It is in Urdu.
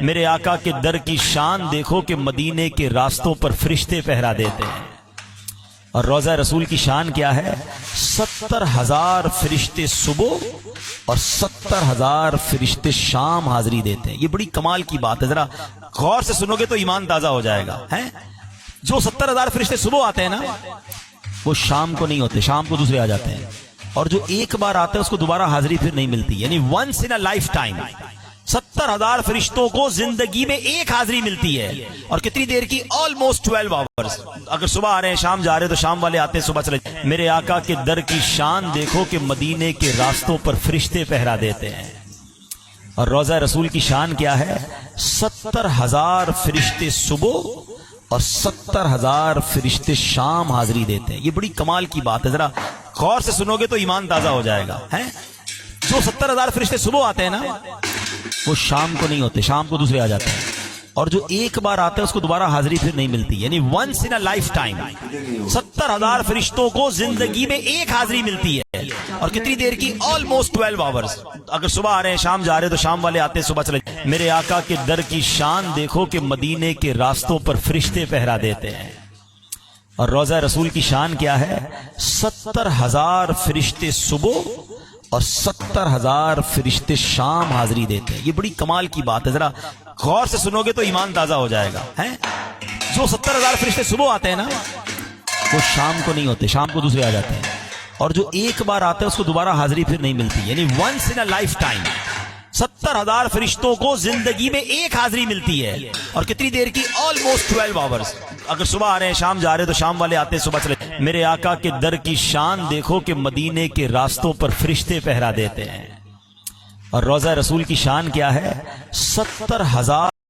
میرے آقا کے در کی شان دیکھو کہ مدینے کے راستوں پر فرشتے پہرا دیتے ہیں۔ اور روضہ رسول کی شان کیا ہے؟ 70,000 فرشتے صبح اور 70,000 فرشتے شام حاضری دیتے ہیں۔ یہ بڑی کمال کی بات ہے، ذرا غور سے سنو گے تو ایمان تازہ ہو جائے گا۔ جو 70,000 فرشتے صبح آتے ہیں نا، وہ شام کو نہیں ہوتے، شام کو دوسرے آ جاتے ہیں، اور جو ایک بار آتے ہیں اس کو دوبارہ حاضری پھر نہیں ملتی، یعنی once in a lifetime 70,000 فرشتوں کو زندگی میں ایک حاضری ملتی ہے۔ اور کتنی دیر کی؟ Almost 12 hours. اگر صبح آ رہے ہیں شام جا رہے ہیں تو شام والے آتے ہیں صبح چلے۔ میرے آقا کے در کی شان دیکھو کہ مدینے کے راستوں پر فرشتے پہرا دیتے ہیں۔ اور روضہ رسول کی شان کیا ہے؟ 70,000 فرشتے صبح اور 70,000 فرشتے شام حاضری دیتے ہیں۔ یہ بڑی کمال کی بات ہے، ذرا غور سے سنو گے تو ایمان تازہ ہو جائے گا۔ جو 70,000 فرشتے صبح آتے ہیں نا، وہ شام کو نہیں ہوتے، شام کو دوسرے آ جاتے ہیں، اور جو ایک بار آتے ہیں اس کو دوبارہ حاضری پھر نہیں ملتی، یعنی once in a lifetime 70,000 فرشتوں کو زندگی میں ایک حاضری ملتی ہے۔ اور کتنی دیر کی؟ Almost 12 hours. اگر صبح آ رہے ہیں شام جا رہے ہیں تو شام والے آتے ہیں صبح چلے۔ میرے آقا کے در کی شان دیکھو کہ مدینے کے راستوں پر فرشتے پہرا دیتے ہیں۔ اور روضہ رسول کی شان کیا ہے؟ 70,000 فرشتے صبح اور 70,000 فرشتے شام حاضری دیتے ہیں۔ یہ بڑی کمال کی بات ہے، ذرا غور سے سنو گے تو ایمان تازہ ہو جائے گا۔ جو 70,000 فرشتے صبح آتے ہیں نا، وہ شام کو نہیں ہوتے، شام کو دوسرے آ جاتے ہیں، اور جو ایک بار آتے ہیں اس کو دوبارہ حاضری پھر نہیں ملتی، یعنی once in a lifetime 70,000 فرشتوں کو زندگی میں ایک حاضری ملتی ہے۔ اور کتنی دیر کی؟ Almost 12 hours. اگر صبح آ رہے ہیں شام جا رہے ہیں تو شام والے آتے ہیں صبح چلے۔ میرے آقا کے در کی شان دیکھو کہ مدینے کے راستوں پر فرشتے پہرا دیتے ہیں۔ اور روضہ رسول کی شان کیا ہے؟ 70,000